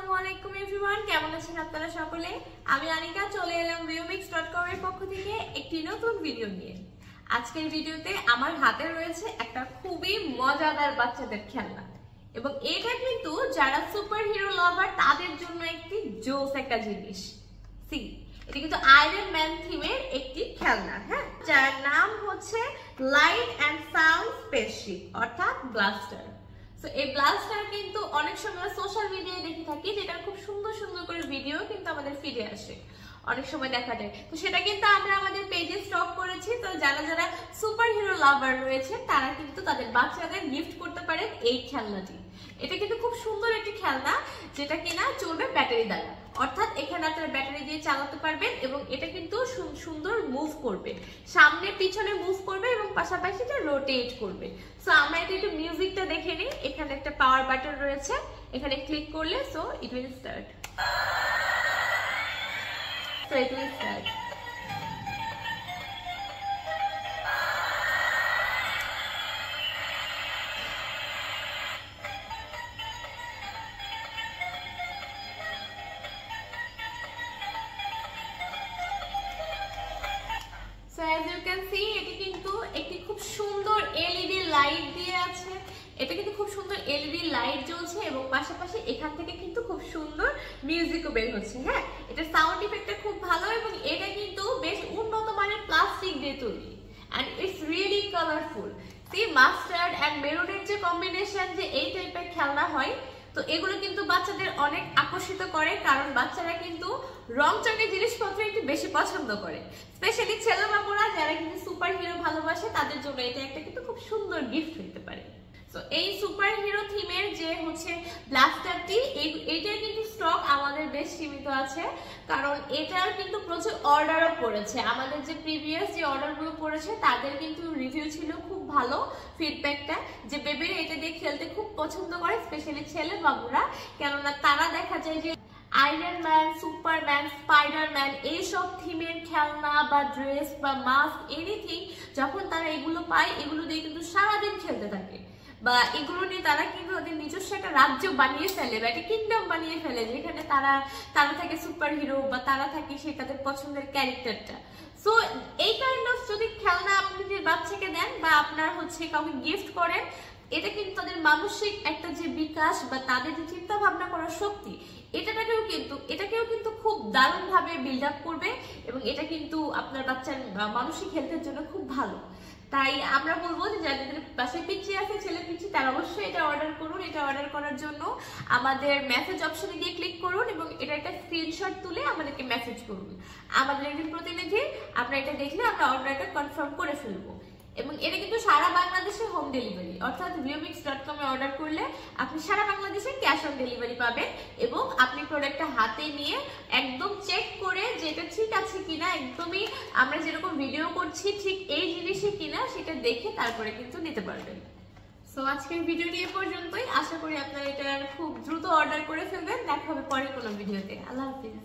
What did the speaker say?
আসসালামু আলাইকুম এভরিওয়ান, কেমন আছেন আপনারা সকলে? আমি আনিকা চলে এলাম viewmix.com এর পক্ষ থেকে একটি নতুন ভিডিও নিয়ে। আজকের ভিডিওতে আমার হাতে রয়েছে একটা খুবই মজাদার বাচ্চাদের খেলনা, এবং এটা কিন্তু যারা সুপারহিরো লাভার তাদের জন্য একটি জোস একটা জিনিস। সি, এটা কিন্তু আয়রন ম্যান থিমের একটি খেলনা, হ্যাঁ, যার নাম হচ্ছে লাইট অ্যান্ড সাউন্ড স্পেসশিপ অর্থাৎ ব্লাস্টার। তো এই ব্লাস্টার কিন্তু অনেক সময় সোশ্যাল মিডিয়ায় দেখে থাকি, যেটা খুব সুন্দর সুন্দর করে ভিডিও কিন্তু আমাদের ফিডে আসে, অনেক সময় দেখা যায়। তো সেটা কিন্তু আমরা আমাদের পেজে স্টক করেছি। তো যারা যারা সুপারহিরো লাভার রয়েছে তারা কিন্তু তাদের বাচ্চাদের গিফট করতে পারেন এই খেলনাটি। এটা কিন্তু খুব সুন্দর একটি খেলনা, যেটা কিনা চলবে ব্যাটারি দ্বারা, অর্থাৎ এখানে আপনারা ব্যাটারি দিয়ে চালাতে পারবেন, এবং এটা কিন্তু সুন্দর মুভ করবে, সামনে পিছনে মুভ করবে এবং পাশাপাশি এটা রোটেট করবে। সো আমরা এটা একটু মিউজিকটা দেখে নিই। এখানে একটা পাওয়ার বাটন রয়েছে, এখানে ক্লিক করলে so it will start. So it will start. So as you can see, এটি কিন্তু একটি খুব সুন্দর এলইডি লাইট দিয়ে আছে। এটা কিন্তু খুব সুন্দর এলইডি লাইট জ্বলছে, এবং পাশাপাশি এখান থেকে কিন্তু খুব সুন্দর মিউজিকও বের হচ্ছে। হ্যাঁ, এটা সাউন্ড ইফেক্টটা খুব ভালো, এবং এটা কিন্তু বেশ উন্নত মানের প্লাস্টিক দিয়ে তৈরি, and it's really colourful. See, mustard and মেরুনের যে কম্বিনেশন, যে এই টাইপের খেলনা হয়, তো এগুলো কিন্তু বাচ্চাদের অনেক আকর্ষিত করে, কারণ বাচ্চারা কিন্তু রং চঙের জিনিসপত্র একটু বেশি পছন্দ করে, স্পেশালি ছেলে বাবুরা যারা কিন্তু সুপার হিরো ভালোবাসে তাদের জন্য এটা একটা কিন্তু খুব সুন্দর গিফট হতে পারে। তো এই সুপার হিরো থিমের যে হচ্ছে ব্লাস্টারটি, এইটার কিন্তু স্টক আমাদের বেশ সীমিত আছে, কারণ এটার কিন্তু প্রচুর অর্ডারও পড়েছে। আমাদের যে প্রিভিয়াস যে অর্ডারগুলো পড়েছে তাদের কিন্তু রিভিউ ছিল খুব ভালো, ফিডব্যাকটা যে বেবিরা এটা দিয়ে খেলতে খুব পছন্দ করে, স্পেশালি ছেলে বাবুরা, কেননা তারা দেখা যায় যে আয়রন ম্যান, সুপারম্যান, স্পাইডারম্যান এইসব থিমের খেলনা বা ড্রেস বা মাস্ক এনিথিং যখন তারা এগুলো পায়, এগুলো দিয়ে কিন্তু সারাদিন খেলতে থাকে, বা এগুলো নিয়ে তারা কিন্তু ওদের নিজস্ব একটা রাজ্য বানিয়ে ফেলে বা একটা কিংডম বানিয়ে ফেলে, যেখানে তারা থাকে সুপার হিরো, বা তারা থাকে সেই তাদের পছন্দের ক্যারেক্টারটা। সো এই কাইন্ড অফ যদি খেলনা আপনি যে বাচ্চাকে দেন বা আপনার হচ্ছে কাউকে গিফট করেন, এটা কিন্তু তাদের মানসিক একটা যে বিকাশ বা তাদের যে চিন্তা ভাবনা করার শক্তি, এটাকেও কিন্তু খুব দারুণ ভাবে বিল্ড আপ করবে, এবং এটা কিন্তু আপনার বাচ্চার মানসিক হেলথের জন্য খুব ভালো। তাই আমরা বলবো যে যাদের বাসায় পিচ্চি আছে, ছেলে পিচ্চি, তারা অবশ্যই এটা অর্ডার করুন। এটা অর্ডার করার জন্য আমাদের মেসেজ অপশনে গিয়ে ক্লিক করুন, এবং এটা একটা স্ক্রিনশট তুলে আমাদেরকে মেসেজ করুন। আমাদের একজন প্রতিনিধি আপনারা এটা দেখলে আমরা অর্ডারটা কনফার্ম করে ফেলবো, এবং এটা কিন্তু সারা বাংলাদেশে হোম ডেলিভারি, অর্থাৎ viewmix.com এ অর্ডার করলে আপনি সারা বাংলাদেশে ক্যাশ অন ডেলিভারি পাবেন, এবং আপনি প্রোডাক্টটা হাতে নিয়ে একদম চেক করে যে এটা ঠিক আছে কিনা, একদমই আমরা যেরকম ভিডিও করছি ঠিক এই জিনিসই কিনা সেটা দেখে তারপরে কিন্তু নিতে পারবেন। সো আজকের ভিডিওটি এ পর্যন্তই। আশা করি আপনারা এটা খুব দ্রুত অর্ডার করে ফেলবেন। দেখা হবে পরে কোনো ভিডিওতে। আল্লাহ হাফিজ।